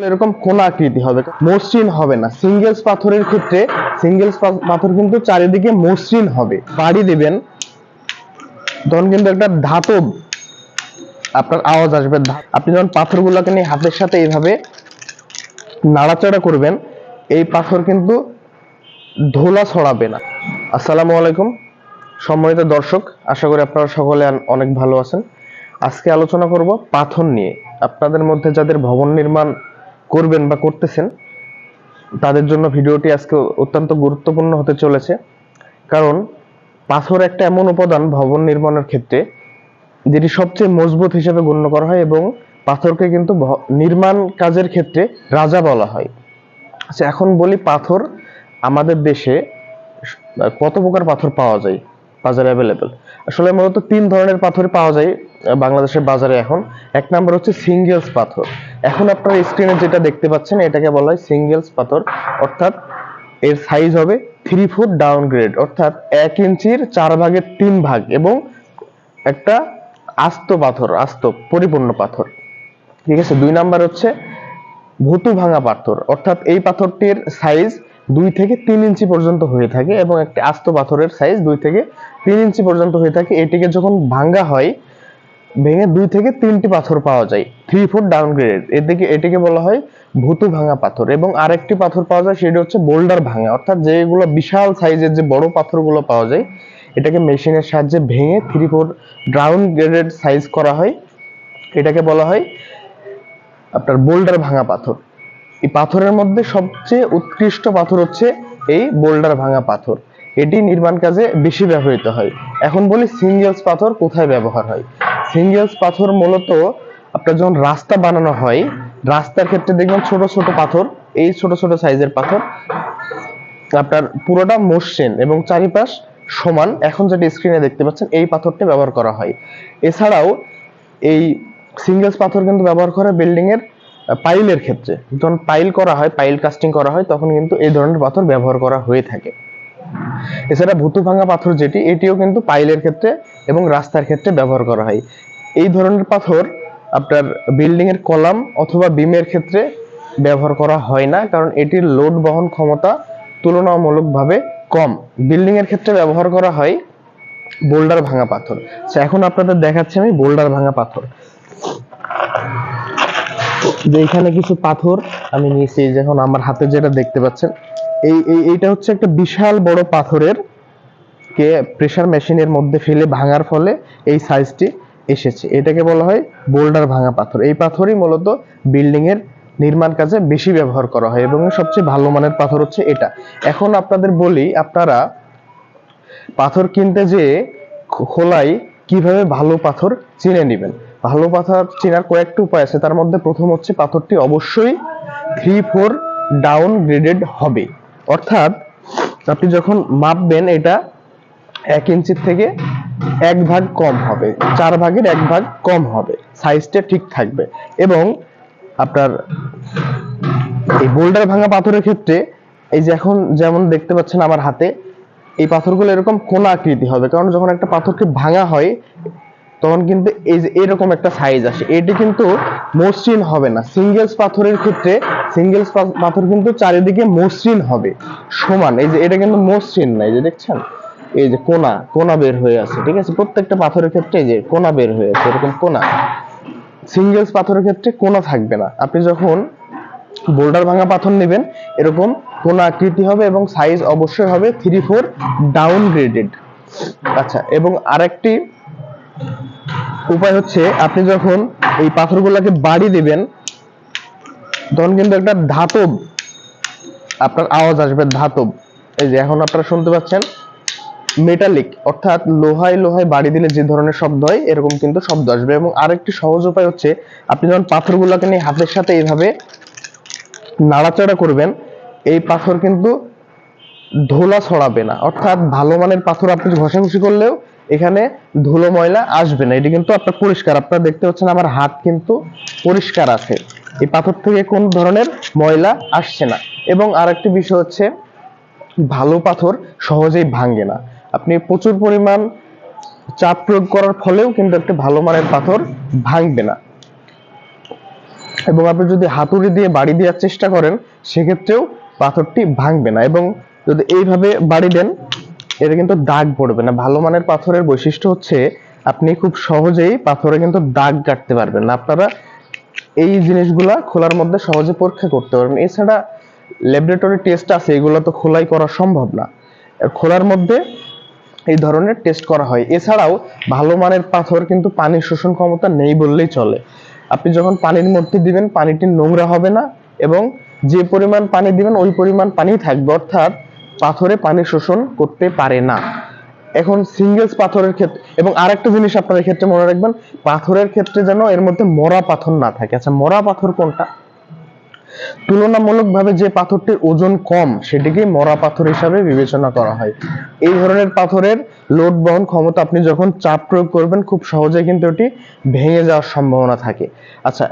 এরকম কোনা আকৃতি হবে, মসৃণ হবে না। সিঙ্গেলস পাথরের ক্ষেত্রে সিঙ্গেলস পাথর কিন্তু চারিদিকে মসৃণ হবে। বাড়ি দিবেন তখন কিন্তু একটা ধাতব আপনার আওয়াজ আসবে। আপনি যখন পাথরগুলোকে নিয়ে হাতের সাথে এইভাবে নাড়াচাড়া করবেন, এই পাথর কিন্তু ধোলা ছড়াবে না। আসসালামু আলাইকুম সম্মানিত দর্শক, আশা করি আপনারা সকলে অনেক ভালো আছেন। আজকে আলোচনা করব পাথর নিয়ে। আপনাদের মধ্যে যাদের ভবন নির্মাণ করবেন বা করতেছেন তাদের জন্য ভিডিওটি আজকে অত্যন্ত গুরুত্বপূর্ণ হতে চলেছে। কারণ পাথর একটা এমন উপাদান ভবন নির্মাণের ক্ষেত্রে যেটি সবচেয়ে মজবুত হিসেবে গণ্য করা হয়, এবং পাথরকে কিন্তু নির্মাণ কাজের ক্ষেত্রে রাজা বলা হয়। আচ্ছা, এখন বলি পাথর আমাদের দেশে কত প্রকার পাথর পাওয়া যায় বাজারে অ্যাভেলেবেল। আসলে মূলত তিন ধরনের পাথর পাওয়া যায় বাংলাদেশের বাজারে এখন। এক নাম্বার হচ্ছে সিঙ্গেলস পাথর। এখন আপনারা স্ক্রিনে যেটা দেখতে পাচ্ছেন এটাকে বলা হয় সিঙ্গেলস পাথর, অর্থাৎ এর সাইজ হবে 3 ফুট ডাউন গ্রেড, অর্থাৎ 1 ইঞ্চির 4 ভাগের 3 ভাগ, এবং একটা আস্ত পাথর, আস্ত পরিপূর্ণ পাথর। ঠিক আছে। 2 নাম্বার হচ্ছে ভুতু ভাঙা পাথর, অর্থাৎ এই পাথরটির সাইজ 2 থেকে 3 ইঞ্চি পর্যন্ত হয়ে থাকে, এবং একটি আস্ত পাথরের সাইজ 2 থেকে 3 ইঞ্চি পর্যন্ত হয়ে থাকে। এটিকে যখন ভাঙা হয়, ভেঙে 2 থেকে 3টি পাথর পাওয়া যায় 3 ফুট ডাউন গ্রেড, এটিকে বলা হয় ভুতু ভাঙা পাথর। এবং আরেকটি পাথর পাওয়া যায়, সেটা হচ্ছে বোল্ডার ভাঙা, অর্থাৎ যেগুলো বিশাল সাইজের যে বড় পাথরগুলো পাওয়া যায়, এটাকে মেশিনের সাহায্যে ভেঙে 3 ফুট ডাউন গ্রেডেড সাইজ করা হয়, এটাকে বলা হয় আপনার বোল্ডার ভাঙা পাথর। এই পাথরের মধ্যে সবচেয়ে উৎকৃষ্ট পাথর হচ্ছে এই বোল্ডার ভাঙা পাথর। এটি নির্মাণ কাজে বেশি ব্যবহৃত হয়। এখন বলি সিঙ্গেলস পাথর কোথায় ব্যবহার হয়। সিঙ্গেলস পাথর মূলত আপনার যখন রাস্তা বানানো হয়, রাস্তার ক্ষেত্রে দেখবেন ছোট ছোট পাথর, এই ছোট ছোট সাইজের পাথর আপনার পুরোটা মসৃণ এবং চারিপাশ সমান, এখন যেটা স্ক্রিনে দেখতে পাচ্ছেন এই পাথরটি ব্যবহার করা হয়। এছাড়াও এই সিঙ্গেলস পাথর কিন্তু ব্যবহার করা বিল্ডিং এর পাইলের ক্ষেত্রে, যখন পাইল করা হয়, পাইল কাস্টিং করা হয়, তখন কিন্তু এই ধরনের পাথর ব্যবহার করা হয়ে থাকে। এছাড়া ভুতু ভাঙা পাথর যেটি, এটিও কিন্তু পাইলের ক্ষেত্রে এবং রাস্তার ক্ষেত্রে ব্যবহার করা হয়। এই ধরনের পাথর আপনার বিল্ডিং এর কলাম অথবা বিমের ক্ষেত্রে ব্যবহার করা হয় না, কারণ এটির লোড বহন ক্ষমতা তুলনামূলকভাবে কম। বিল্ডিং এর ক্ষেত্রে ব্যবহার করা হয় বোল্ডার ভাঙা পাথর। এখন আপনাদের দেখাচ্ছি আমি বোল্ডার ভাঙা পাথর। যে এখানে কিছু পাথর আমি নিয়েছি, যখন আমার হাতে যেটা দেখতে পাচ্ছেন, এইটা হচ্ছে একটা বিশাল বড় পাথরের কে প্রেসার মেশিনের মধ্যে ফেলে ভাঙার ফলে এই সাইজটি এসেছে। এটাকে বলা হয় বোল্ডার ভাঙা পাথর। এই পাথরই মূলত বিল্ডিং এর নির্মাণ কাজে বেশি ব্যবহার করা হয়, এবং সবচেয়ে ভালো মানের পাথর হচ্ছে এটা। এখন আপনাদের বলি, আপনারা পাথর কিনতে যেয়ে খোলায় কিভাবে ভালো পাথর চিনে নেবেন। ভালো পাথর চেনার কয়েকটি উপায় আছে। তার মধ্যে প্রথম হচ্ছে পাথরটি অবশ্যই 3-4 ডাউন গ্রেডেড হবে, অর্থাৎ আপনি যখন মাপবেন এটা 1 ইঞ্চির থেকে 1 ভাগ কম হবে, 4 ভাগের 1 ভাগ কম হবে, সাইজটা ঠিক থাকবে। এবং আপনার এই বোল্ডার ভাঙা পাথরের ক্ষেত্রে এই যে এখন যেমন দেখতে পাচ্ছেন আমার হাতে, এই পাথরগুলো এরকম কোনা আকৃতি হবে, কারণ যখন একটা পাথরকে ভাঙা হয় তখন কিন্তু এই যে এরকম একটা সাইজ আসে। এটি কিন্তু মসৃণ হবে না। সিঙ্গেলস পাথরের ক্ষেত্রে সিঙ্গেলস পাথর কিন্তু চারিদিকে মসৃণ হবে, সমান। এই যে এটা কিন্তু মসৃণ না, এই যে দেখছেন এই যে কোনা কোনা বের হয়ে আছে। ঠিক আছে, প্রত্যেকটা পাথরের ক্ষেত্রে এই যে কোনা বের হয়ে আছে, এরকম কোনা। সিঙ্গেলস পাথরের ক্ষেত্রে কোনা থাকবে না। আপনি যখন বোল্ডার ভাঙা পাথর নেবেন, এরকম কোনা আকৃতি হবে, এবং সাইজ অবশ্যই হবে 3-4 ডাউন গ্রেডেড। আচ্ছা, এবং আরেকটি উপায় হচ্ছে, আপনি যখন এই পাথরগুলোকে বাড়ি দিবেন তখন কিন্তু একটা ধাতব আপনার আওয়াজ আসবে, ধাতব। এই যে এখন আপনারা শুনতে পাচ্ছেন মেটালিক, অর্থাৎ লোহায় লোহায় বাড়ি দিলে যে ধরনের শব্দ হয় এরকম কিন্তু শব্দ আসবে। এবং আরেকটি সহজ উপায় হচ্ছে, আপনি যখন পাথরগুলোকে নিয়ে হাতের সাথে এইভাবে নাড়াচাড়া করবেন, এই পাথর কিন্তু ধুলা ছড়াবে না, অর্থাৎ ভালো মানের পাথর আপনি ঘষাঘষি করলেও এখানে ধুলো ময়লা আসবে না। এটি কিন্তু আপনার পরিষ্কার, আপনারা দেখতে পাচ্ছেন আমার হাত কিন্তু পরিষ্কার আছে, এই পাথর থেকে কোন ধরনের ময়লা আসছে না। এবং আরেকটি বিষয় হচ্ছে, ভালো পাথর সহজেই ভাঙে না। আপনি প্রচুর পরিমাণ চাপ প্রয়োগ করার ফলেও কিন্তু একটা ভালো মানের পাথর ভাঙবে না। এবং আপনি যদি হাতুড়ি দিয়ে বাড়ি দেওয়ার চেষ্টা করেন সেক্ষেত্রেও পাথরটি ভাঙবে না। এবং যদি এইভাবে বাড়ি দেন এটা কিন্তু দাগ পড়বে না। ভালো মানের পাথরের বৈশিষ্ট্য হচ্ছে আপনি খুব সহজেই পাথরে কিন্তু দাগ কাটতে পারবেন না। আপনারা এই জিনিসগুলা খোলার মধ্যে সহজে পরীক্ষা করতে পারবেন। এছাড়া ল্যাবরেটরি টেস্ট আছে, এগুলো তো খোলাই করা সম্ভব না। খোলার মধ্যে এই ধরনের টেস্ট করা হয়। এছাড়াও ভালো মানের পাথর কিন্তু পানি শোষণ ক্ষমতা নেই বললেই চলে। আপনি যখন পানির মধ্যে দিবেন পানিটি নোংরা হবে না, এবং যে পরিমাণ পানি দিবেন ওই পরিমাণ পানি থাকবে, অর্থাৎ পাথরে পানি শোষণ করতে পারে না। এখন সিঙ্গেলস পাথরের ক্ষেত্রে, এবং আরেকটা জিনিস আপনার ক্ষেত্রে মনে রাখবেন, পাথরের ক্ষেত্রে যেন এর মধ্যে মরা পাথর না থাকে। আচ্ছা, মরা পাথর কোনটা? তুলনামূলকভাবে যে পাথরটির ওজন কম সেটিকে মরা পাথর হিসাবে বিবেচনা করা হয়। এই ধরনের পাথরের লোড বহন ক্ষমতা আপনি যখন চাপ প্রয়োগ করবেন খুব সহজে কিন্তু এটি ভেঙে যাওয়ার সম্ভাবনা থাকে। আচ্ছা,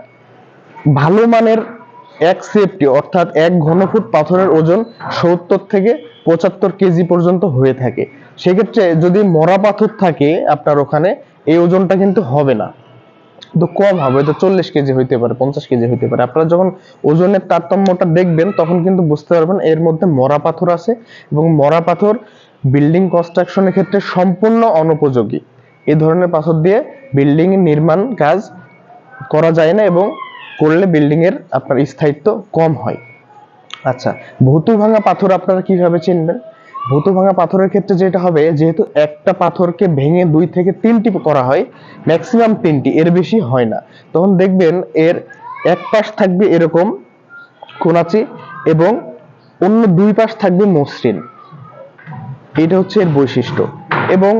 ভালো মানের এক সেফটি অর্থাৎ 1 ঘনফুট পাথরের ওজন 70 থেকে 75 কেজি পর্যন্ত হয়ে থাকে। সেক্ষেত্রে যদি মরা পাথর থাকে আপনার ওখানে, এই ওজনটা কিন্তু হবে না, তো কম হবে, তো 40 কেজি হইতে পারে, 50 কেজি হইতে পারে। আপনারা যখন ওজনের তারতম্যটা দেখবেন তখন কিন্তু বুঝতে পারবেন এর মধ্যে মরা পাথর আছে, এবং মরা পাথর বিল্ডিং কনস্ট্রাকশনের ক্ষেত্রে সম্পূর্ণ অনুপযোগী। এই ধরনের পাথর দিয়ে বিল্ডিং নির্মাণ কাজ করা যায় না, এবং করলে বিল্ডিং এর আপনার স্থায়িত্ব কম হয়। আচ্ছা, ভুতু ভাঙা পাথর আপনারা কিভাবে চিনবেন? ভুতু ভাঙা পাথরের ক্ষেত্রে যেটা হবে, যেহেতু একটা পাথরকে ভেঙে 2 থেকে 3টি করা হয়, ম্যাক্সিমাম 3টি, এর বেশি হয় না, তখন দেখবেন এর এক পাশ থাকবে এরকম কোনাচি এবং অন্য 2 পাশ থাকবে মসৃণ। এটা হচ্ছে এর বৈশিষ্ট্য। এবং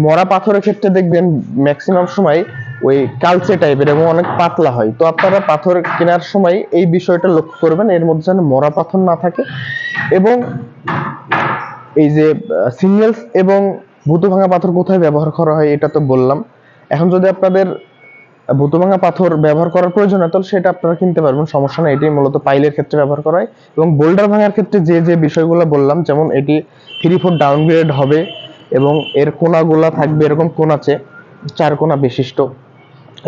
মরা পাথরের ক্ষেত্রে দেখবেন ম্যাক্সিমাম সময় ওই কালচে টাইপের এবং অনেক পাতলা হয়। তো আপনারা পাথর কেনার সময় এই বিষয়টা লক্ষ্য করবেন, এর মধ্যে যেন মরা পাথর না থাকে। এবং এই যে সিঙ্গেলস এবং ভুতু ভাঙা পাথর কোথায় ব্যবহার করা হয় এটা তো বললাম। এখন যদি আপনাদের ভুতু ভাঙা পাথর ব্যবহার করার প্রয়োজন হয় তাহলে সেটা আপনারা কিনতে পারবেন, সমস্যা নেই। এটি মূলত পাইলের ক্ষেত্রে ব্যবহার করা হয়। এবং বোল্ডার ভাঙার ক্ষেত্রে যে যে বিষয়গুলো বললাম, যেমন এটি 3 ফুট ডাউনগ্রেড হবে এবং এর কোনাগুলা থাকবে এরকম কোনাচে 4 কোনা বিশিষ্ট,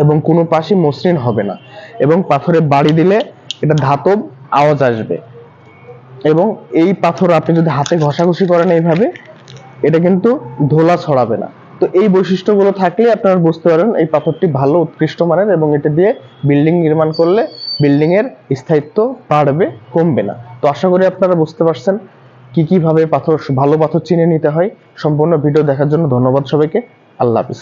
এবং কোনো পাশই মসৃণ হবে না, এবং পাথরে বাড়ি দিলে এটা ধাতব আওয়াজ আসবে। এবং এই পাথর আপনি যদি হাতে ঘষাঘষি করেন এইভাবে, এটা কিন্তু ধোলা ছড়াবে না। তো এই বৈশিষ্ট্যগুলো থাকলে আপনারা বুঝতে পারবেন এই পাথরটি ভালো উৎকৃষ্ট মানের, এবং এটা দিয়ে বিল্ডিং নির্মাণ করলে বিল্ডিং এর স্থায়িত্ব বাড়বে, কমবে না। তো আশা করি আপনারা বুঝতে পারছেন কিভাবে পাথর, ভালো পাথর চিনে নিতে হয়। সম্পূর্ণ ভিডিও দেখার জন্য ধন্যবাদ সবাইকে। আল্লাহ হাফিজ।